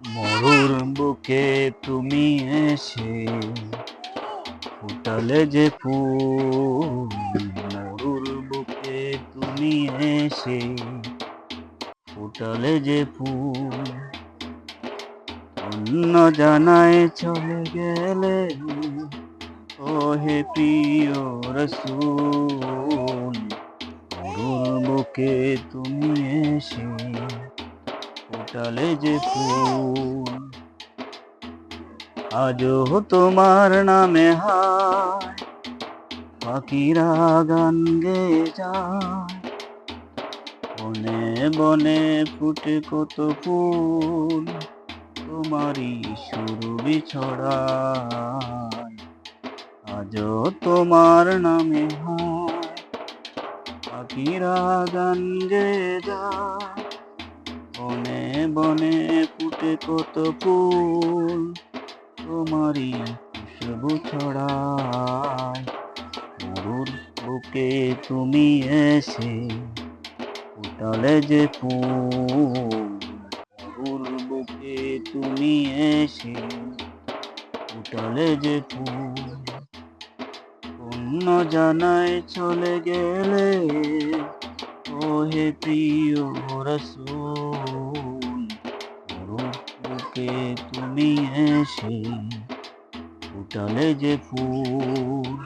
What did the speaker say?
মরুর বুকে তুমি এসে ফুটালে যে ফুল, মরুর বুকে তুমি এসে ফুটালে যে ফুল, অন্য জানায় চলে গেলে ও হে প্রিয় রসূল। মরুর বুকে তুমি এসে ফুটালে যে ফুল, আজও তোমার নামে হায় পাখিরা গান গেয়ে যায়। বনে বনে ফুটে কত ফুল, তোমারই সুরভি ছড়ায়। আজও তোমার নামে হায় পাখিরা গান গেয়ে যায়। বনে বনে ফুটে কত ফুল, তোমারই খুশবু ছড়ায়। মরুর বুকে তুমি এসে ফুটালে যে ফুল, মরুর বুকে তুমি এসে ফুটালে যে ফুল, অন্য জানায় চলে গেলে ও হে প্রিয় রসূল। মরুর বুকে তুমি এসে ফুটালে যে ফুল।